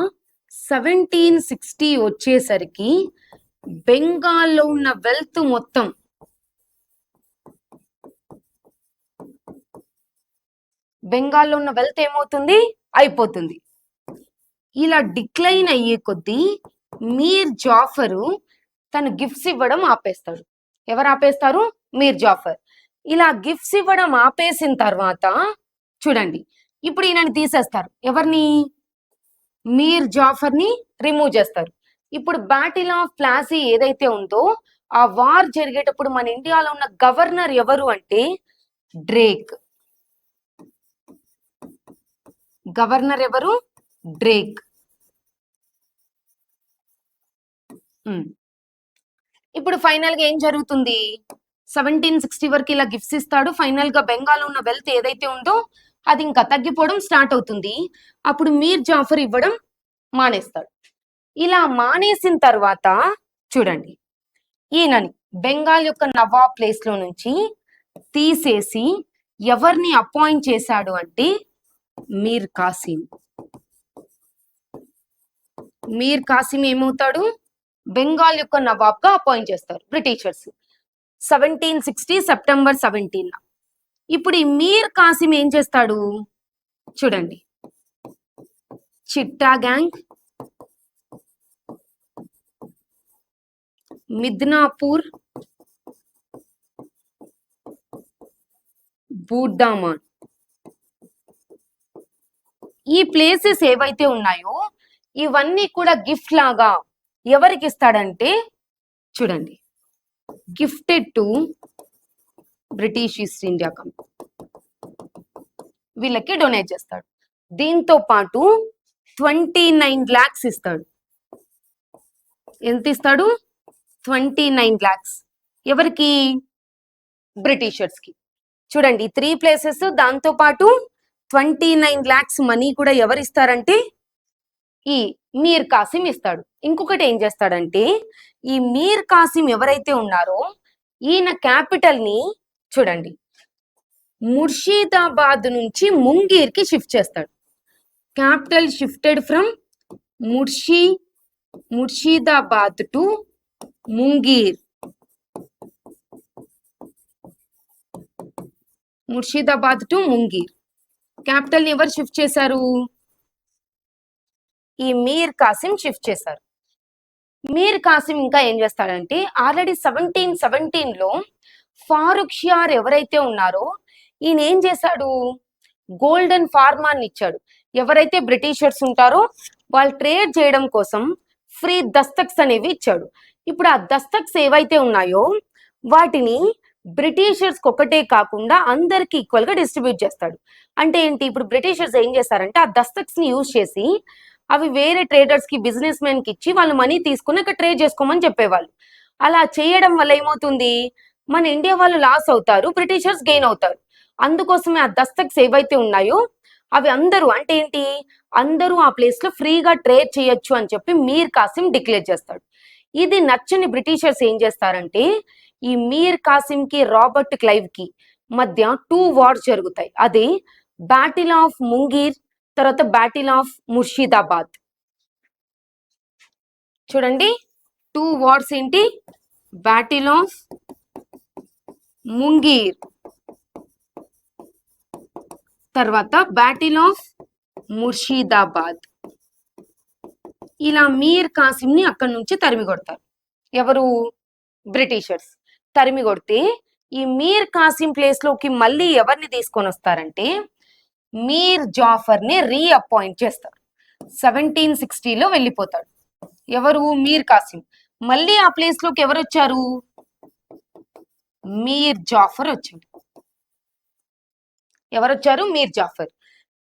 1760 వచ్చేసరికి బెంగాల్లో ఉన్న వెల్త్ మొత్తం ఏమవుతుంది? అయిపోతుంది. ఇలా డిక్లైన్ అయ్యే కొద్దీ మీర్ జాఫరు తను గిఫ్ట్స్ ఇవ్వడం ఆపేస్తాడు. ఎవరు ఆపేస్తారు? మీర్ జాఫర్. ఇలా గిఫ్ట్స్ ఇవ్వడం ఆపేసిన తర్వాత చూడండి, ఇప్పుడు ఈయనని తీసేస్తారు. ఎవరిని? మీర్ జాఫర్ ని రిమూవ్ చేస్తారు. ఇప్పుడు బ్యాటిల్ ఆఫ్ ప్లాసీ ఏదైతే ఉందో ఆ వార్ జరిగేటప్పుడు మన ఇండియాలో ఉన్న గవర్నర్ ఎవరు అంటే డ్రేక్. గవర్నర్ ఎవరు? డ్రేక్. ఇప్పుడు ఫైనల్ గా ఏం జరుగుతుంది? 1760 వరకు ఇలా గిఫ్ట్స్ ఇస్తాడు. ఫైనల్ గా బెంగాల్ ఉన్న వెల్త్ ఏదైతే ఉందో అది ఇంకా తగ్గిపోవడం స్టార్ట్ అవుతుంది. అప్పుడు మీర్ జాఫర్ ఇవ్వడం మానేస్తాడు. ఇలా మానేసిన తర్వాత చూడండి, ఈయనని బెంగాల్ యొక్క నవాబ్ ప్లేస్ లో నుంచి తీసేసి ఎవరిని అపాయింట్ చేశాడు అంటే మీర్ కాసిం. మీర్ కాసిం ఏమవుతాడు? బెంగాల్ యొక్క నవాబ్ గా అపాయింట్ చేస్తారు బ్రిటిషర్స్ 1760 సెప్టెంబర్ 17. ఇప్పుడు ఈ మీర్ కాసిం ఏం చేస్తాడు చూడండి, చిట్టా గ్యాంగ్, మిద్నాపూర్, బూడ్డామాన్, ఈ ప్లేసెస్ ఏవైతే ఉన్నాయో ఇవన్నీ కూడా గిఫ్ట్ లాగా ఎవరికి ఇస్తాడంటే చూడండి, gifted to British East India company, వీళ్ళకి డొనేట్ చేస్తాడు. దీంతో పాటు 29 lakhs ఇస్తాడు. ఎంత ఇస్తాడు? 29 lakhs. ఎవరికి? బ్రిటిషర్స్ కి. చూడండి 3 places, దాంతో పాటు 29 lakhs మనీ కూడా ఎవరు ఇస్తారంటే ఈ మీర్ కాసిం ఇస్తాడు. ఇంకొకటి ఏం చేస్తాడంటే ఈ మీర్ కాసిం ఎవరైతే ఉన్నారో ఈయన క్యాపిటల్ ని చూడండి ముర్షిదాబాద్ నుంచి ముంగీర్ కి షిఫ్ట్ చేస్తాడు. Capital shifted from Murshidabad to Munger. Murshidabad to Munger capital ని ఎవరు షిఫ్ట్ చేశారు? ఈ మీర్ కాసిం షిఫ్ట్ చేశారు. మీర్ కాసిం ఇంకా ఏం చేస్తాడంటే ఆల్రెడీ 1717లో ఫారూక్ షియార్ ఎవరైతే ఉన్నారో ఈయన ఏం చేశాడు? గోల్డెన్ ఫార్మాన్ని ఇచ్చాడు. ఎవరైతే బ్రిటిషర్స్ ఉంటారో వాళ్ళు ట్రేడ్ చేయడం కోసం ఫ్రీ దస్తక్స్ అనేవి ఇచ్చాడు. ఇప్పుడు ఆ దస్తక్స్ ఏవైతే ఉన్నాయో వాటిని బ్రిటిషర్స్ ఒకటే కాకుండా అందరికి ఈక్వల్ గా డిస్ట్రిబ్యూట్ చేస్తాడు. అంటే ఏంటి? ఇప్పుడు బ్రిటిషర్స్ ఏం చేస్తారంటే ఆ దస్తక్స్ ని యూజ్ చేసి అవి వేరే ట్రేడర్స్ కి, బిజినెస్ మెన్ కి ఇచ్చి వాళ్ళు మనీ తీసుకుని ఇక్కడ ట్రేడ్ చేసుకోమని చెప్పేవాళ్ళు. అలా చేయడం వల్ల ఏమవుతుంది? మన ఇండియా వాళ్ళు లాస్ అవుతారు, బ్రిటిషర్స్ గెయిన్ అవుతారు. అందుకోసమే ఆ దస్తక్స్ ఏవైతే ఉన్నాయో అవి అందరూ అంటే ఏంటి, అందరూ ఆ ప్లేస్ లో ఫ్రీగా ట్రేడ్ చేయొచ్చు అని చెప్పి మీర్ కాసిం డిక్లేర్ చేస్తాడు. ఇది నచ్చని బ్రిటిషర్స్ ఏం చేస్తారంటే ఈ మీర్ కాసిం కి రాబర్ట్ క్లైవ్ కి మధ్య 2 wars జరుగుతాయి. అది బ్యాటిల్ ఆఫ్ ముంగీర్, తర్వాత బ్యాటిల్ ఆఫ్ ముర్షిదాబాద్. చూడండి 2 wars ఏంటి? బ్యాటిల్ ఆఫ్ ముంగీర్, తర్వాత బ్యాటిల్ ఆఫ్ ముర్షిదాబాద్. ఇలా మీర్ కాసిం ని అక్కడి నుంచి తరిమి కొడతారు. ఎవరు? బ్రిటిషర్స్. తరిమి కొడితే ఈ మీర్ కాసిం ప్లేస్ లోకి మళ్ళీ ఎవరిని తీసుకొని వస్తారంటే మీర్ జాఫర్ ని రీఅపాయింట్ చేస్తారు. 1760లో వెళ్ళిపోతాడు. ఎవరు? మీర్ కాసిం. మళ్ళీ ఆ ప్లేస్ లోకి ఎవరు వచ్చారు? మీర్ జాఫర్ వచ్చాడు. ఎవరు వచ్చారు? మీర్ జాఫర్.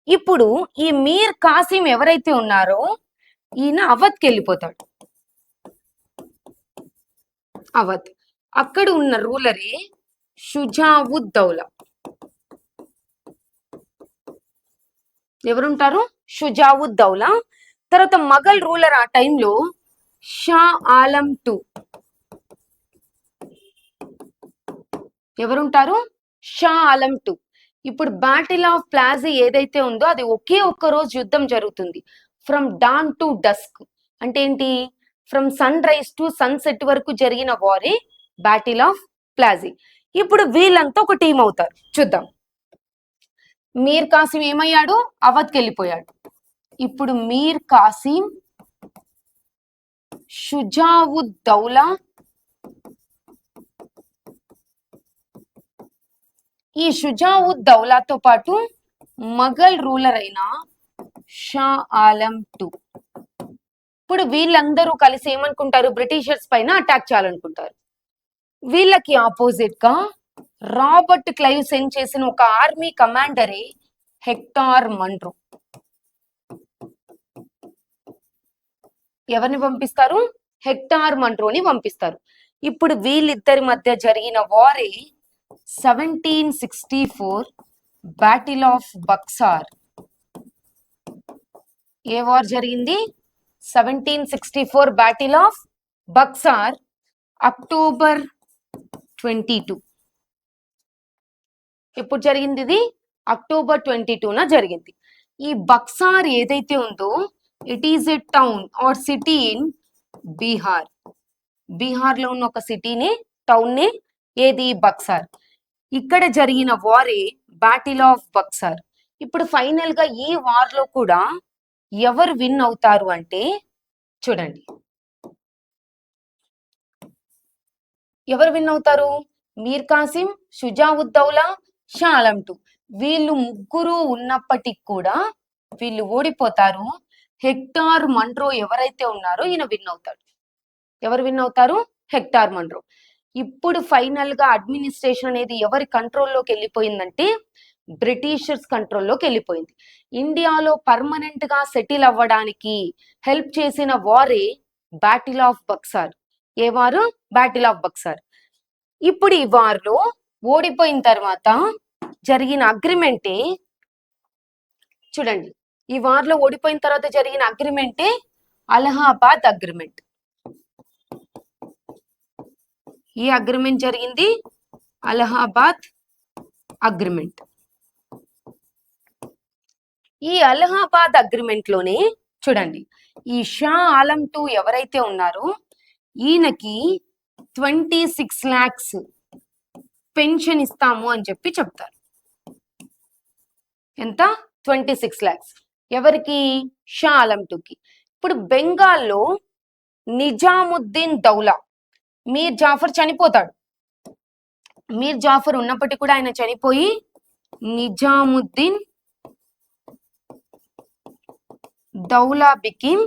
ఇప్పుడు ఈ మీర్ కాసిం ఎవరైతే ఉన్నారో ఈయన అవధ్కి వెళ్ళిపోతాడు. అవధ్. అక్కడ ఉన్న రూలరే షుజావుద్ దౌలా. ఎవరుంటారు? షుజావుద్ దౌలా. తర్వాత మొఘల్ రూలర్ ఆ టైంలో షా ఆలం II. ఎవరుంటారు? షా ఆలం II. ఇప్పుడు బ్యాటిల్ ఆఫ్ ప్లాజీ ఏదైతే ఉందో అది ఒకే ఒక్క రోజు యుద్ధం జరుగుతుంది. ఫ్రమ్ డాన్ టు డస్క్ అంటే ఏంటి? From sunrise to sunset వరకు జరిగిన వారే బ్యాటిల్ ఆఫ్ ప్లాజీ. ఇప్పుడు వీళ్ళంతా ఒక టీం అవుతారు. చూద్దాం. మీర్ కాసిం ఏమయ్యాడు? అవధ్కి వెళ్ళిపోయాడు. ఇప్పుడు మీర్ కాసిం, షుజావుద్ దౌలా, ఈ షుజావుద్ దౌలాతో పాటు మొఘల్ రూలర్ అయిన షా ఆలం II. ఇప్పుడు వీళ్ళందరూ కలిసి ఏమనుకుంటారు? బ్రిటిషర్స్ పైన అటాక్ చేయాలనుకుంటారు. వీళ్ళకి ఆపోజిట్ గా రాబర్ట్ క్లైవ్ సెండ్ చేసిన ఒక ఆర్మీ కమాండరే హెక్టార్ మన్రో. ఎవరిని పంపిస్తారు? హెక్టార్ మన్రోని పంపిస్తారు. ఇప్పుడు వీళ్ళిద్దరి మధ్య జరిగిన వారే 1764 battle of Buxar. A war జరిగింది? 1764 బ్యాటిల్ ఆఫ్ బక్సార్, అక్టోబర్ 22. ఎప్పుడు జరిగింది ఇది? అక్టోబర్ 22న జరిగింది. ఈ బక్సార్ ఏదైతే ఉందో it is a town or city in Bihar. Bihar లో ఉన్న ఒక సిటీని, టౌన్ ని ఏది? బక్సార్. ఇక్కడ జరిగిన వారే బ్యాటిల్ ఆఫ్ బక్సార్. ఇప్పుడు ఫైనల్ గా ఈ వార్ లో కూడా ఎవరు విన్ అవుతారు అంటే చూడండి, ఎవరు విన్ అవుతారు? మీర్ కాసిం, షుజావుద్దౌలా, షా ఆలం II వీళ్ళు ముగ్గురు ఉన్నప్పటికి కూడా వీళ్ళు ఓడిపోతారు. హెక్టార్ మన్రో ఎవరైతే ఉన్నారో ఈయన విన్ అవుతాడు. ఎవరు విన్ అవుతారు? Hector Munro. ఇప్పుడు ఫైనల్ గా అడ్మినిస్ట్రేషన్ అనేది ఎవరి కంట్రోల్లోకి వెళ్ళిపోయిందంటే బ్రిటిషర్స్ కంట్రోల్లోకి వెళ్ళిపోయింది. ఇండియాలో పర్మనెంట్ గా సెటిల్ అవ్వడానికి హెల్ప్ చేసిన వారే బ్యాటిల్ ఆఫ్ బక్సార్. ఏ వారు? Battle of Buxar. ఇప్పుడు ఈ వార్లో ఓడిపోయిన తర్వాత జరిగిన అగ్రిమెంటే చూడండి, ఈ వార్లో ఓడిపోయిన తర్వాత జరిగిన అగ్రిమెంటే అలహాబాద్ అగ్రిమెంట్. ఈ అగ్రిమెంట్ జరిగింది అలహాబాద్ అగ్రిమెంట్. ఈ అలహాబాద్ అగ్రిమెంట్ లోనే చూడండి, ఈ షా ఆలం II ఎవరైతే ఉన్నారో ఈయనకి 26 lakhs పెన్షన్ ఇస్తాము అని చెప్పి చెప్తారు. ఎంత? 26 lakhs. ఎవరికి? షా ఆలం IIకి. ఇప్పుడు బెంగాల్లో నిజాముద్దీన్ దౌలా, మీర్ జాఫర్ చనిపోతాడు. మీర్ జాఫర్ ఉన్నప్పటికీ కూడా ఆయన చనిపోయి నిజాముద్దీన్ దౌలా బికిమ్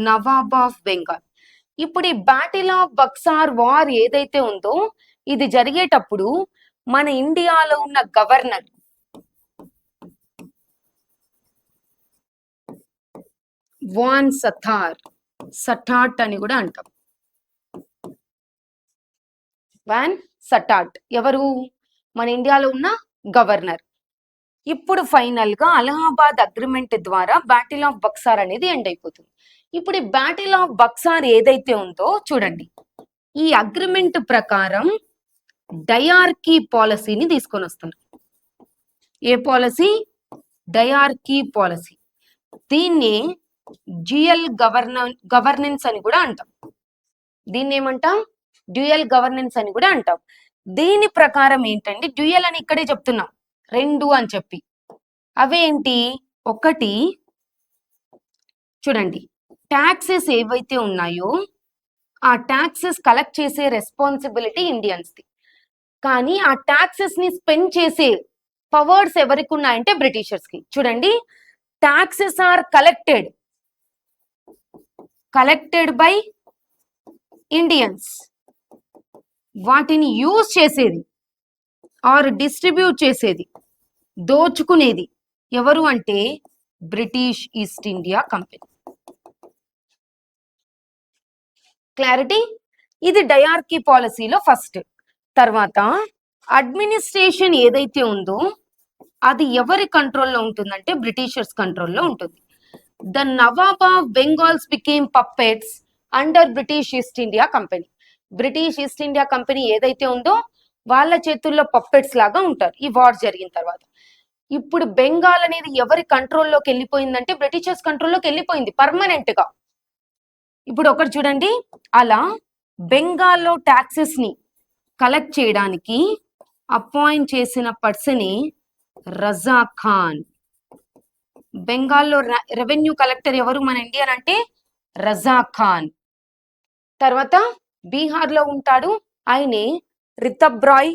నవాబ్ ఆఫ్ బెంగాల్. ఇప్పుడు ఈ బ్యాటిల్ ఆఫ్ బక్సార్ వార్ ఏదైతే ఉందో ఇది జరిగేటప్పుడు మన ఇండియాలో ఉన్న గవర్నర్ వాన్ సటాట్ అని కూడా అంటాం. వాన్ సటాట్ ఎవరు? మన ఇండియాలో ఉన్న గవర్నర్. ఇప్పుడు ఫైనల్ గా అలహాబాద్ అగ్రిమెంట్ ద్వారా బ్యాటిల్ ఆఫ్ బక్సార్ అనేది ఎండ్ అయిపోతుంది. ఇప్పుడు ఈ బ్యాటిల్ ఆఫ్ బక్సార్ ఏదైతే ఉందో చూడండి, ఈ అగ్రిమెంట్ ప్రకారం డయార్కీ పాలసీని తీసుకొని వస్తారు. ఏ పాలసీ? Dyarchy policy. దీన్ని డ్యూయల్ గవర్నెన్స్ అని కూడా అంటాం. దీన్ని ఏమంటాం? డ్యూయల్ గవర్నెన్స్ అని కూడా అంటాం. దీని ప్రకారం ఏంటంటే, డ్యూయల్ అని ఇక్కడే చెప్తున్నాం, 2 అని చెప్పి. అవేంటి? ఒకటి చూడండి, ట్యాక్సెస్ ఏవైతే ఉన్నాయో ఆ ట్యాక్సెస్ కలెక్ట్ చేసే రెస్పాన్సిబిలిటీ ఇండియన్స్ది. కానీ ఆ ట్యాక్సెస్ ని స్పెండ్ చేసే పవర్స్ ఎవరికి ఉన్నాయంటే బ్రిటిషర్స్ కి. చూడండి, taxes are collected by Indians. వాటిని యూజ్ చేసేది ఆర్ డిస్ట్రిబ్యూట్ చేసేది, దోచుకునేది ఎవరు అంటే British East India company. Clarity? ఇది డయార్కీ పాలసీలో ఫస్ట్. తర్వాత అడ్మినిస్ట్రేషన్ ఏదైతే ఉందో అది ఎవరి కంట్రోల్లో ఉంటుందంటే బ్రిటిషర్స్ కంట్రోల్లో ఉంటుంది. The nawab of Bengals became puppets under British East India company. British East India company ఏదైతే ఉందో వాళ్ళ చేతుల్లో పప్పెట్స్ లాగా ఉంటారు ఈ వార్ జరిగిన తర్వాత. ఇప్పుడు బెంగాల్ అనేది ఎవరి కంట్రోల్లోకి వెళ్ళిపోయిందంటే బ్రిటిషర్స్ కంట్రోల్లోకి వెళ్ళిపోయింది పర్మనెంట్ గా. ఇప్పుడు ఒకటి చూడండి, అలా బెంగాల్లో ట్యాక్సెస్ ని కలెక్ట్ చేయడానికి అపాయింట్ చేసిన పర్సనే రజా ఖాన్. బెంగాల్లో రెవెన్యూ కలెక్టర్ ఎవరు మన ఇండియన్ అంటే రజా ఖాన్. తర్వాత బీహార్ లో ఉంటాడు, ఆయనే రితబ్రాయ్,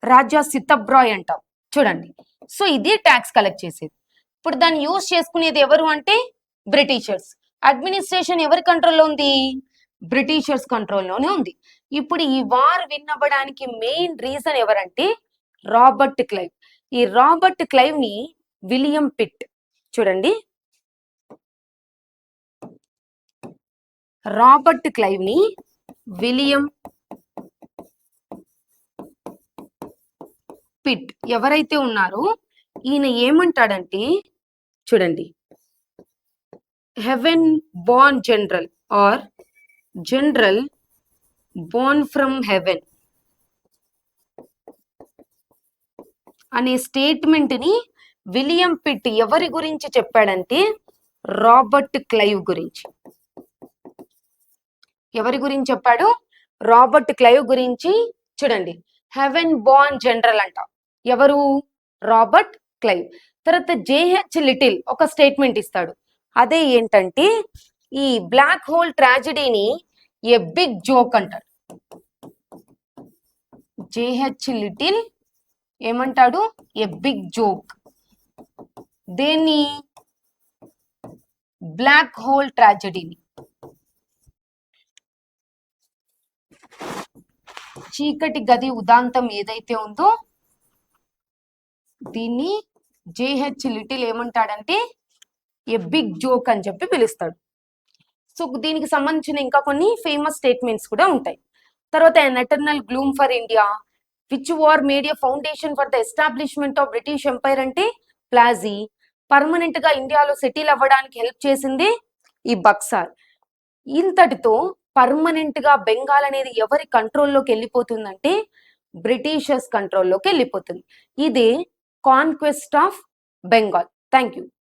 రాజా సితబ్రాయ్ అంటాం. చూడండి, సో ఇది ట్యాక్స్ కలెక్ట్ చేసేది. ఇప్పుడు దాన్ని యూజ్ చేసుకునేది ఎవరు అంటే బ్రిటిషర్స్. అడ్మినిస్ట్రేషన్ ఎవరి కంట్రోల్లో ఉంది? బ్రిటిషర్స్ కంట్రోల్లోనే ఉంది. ఇప్పుడు ఈ వార్ విన్ అవ్వడానికి మెయిన్ రీజన్ ఎవరంటే రాబర్ట్ క్లైవ్. ఈ రాబర్ట్ క్లైవ్ ని విలియం పిట్, చూడండి, రాబర్ట్ క్లైవ్ ని విలియం పిట్ ఎవరైతే ఉన్నారో ఈయన ఏమంటాడంటే చూడండి, heaven born general or general born from heaven అనే స్టేట్మెంట్ ని విలియం పిట్ ఎవరి గురించి చెప్పాడంటే రాబర్ట్ క్లైవ్ గురించి. ఎవరి గురించి చెప్పాడు? రాబర్ట్ క్లైవ్ గురించి. చూడండి, హెవెన్ బోర్న్ జనరల్ అంట, ఎవరు? Robert Clive. తర్వాత జేహెచ్ లిటిల్ ఒక స్టేట్మెంట్ ఇస్తాడు, అదే ఏంటంటే ఈ బ్లాక్ హోల్ ట్రాజడీని ఏ బిగ్ జోక్ అంటాడు. జేహెచ్ లిటిల్ ఏమంటాడు? A big joke. దేన్ని? బ్లాక్ హోల్ ట్రాజడీని, చీకటి గది ఉదాంతం ఏదైతే ఉందో దీన్ని జేహెచ్ లిటిల్ ఏమంటాడంటే ఏ బిగ్ జోక్ అని చెప్పి పిలుస్తాడు. సో దీనికి సంబంధించిన ఇంకా కొన్ని ఫేమస్ స్టేట్మెంట్స్ కూడా ఉంటాయి. తర్వాత an eternal gloom for India, which war made a foundation for the establishment of British Empire అంటే ప్లాజీ. పర్మనెంట్ గా ఇండియాలో సెటిల్ అవ్వడానికి హెల్ప్ చేసింది ఈ బక్సార్. ఇంతటితో పర్మనెంట్ గా బెంగాల్ అనేది ఎవరి కంట్రోల్లోకి వెళ్ళిపోతుందంటే బ్రిటిషర్స్ కంట్రోల్లోకి వెళ్ళిపోతుంది. ఇదే conquest of Bengal. Thank you.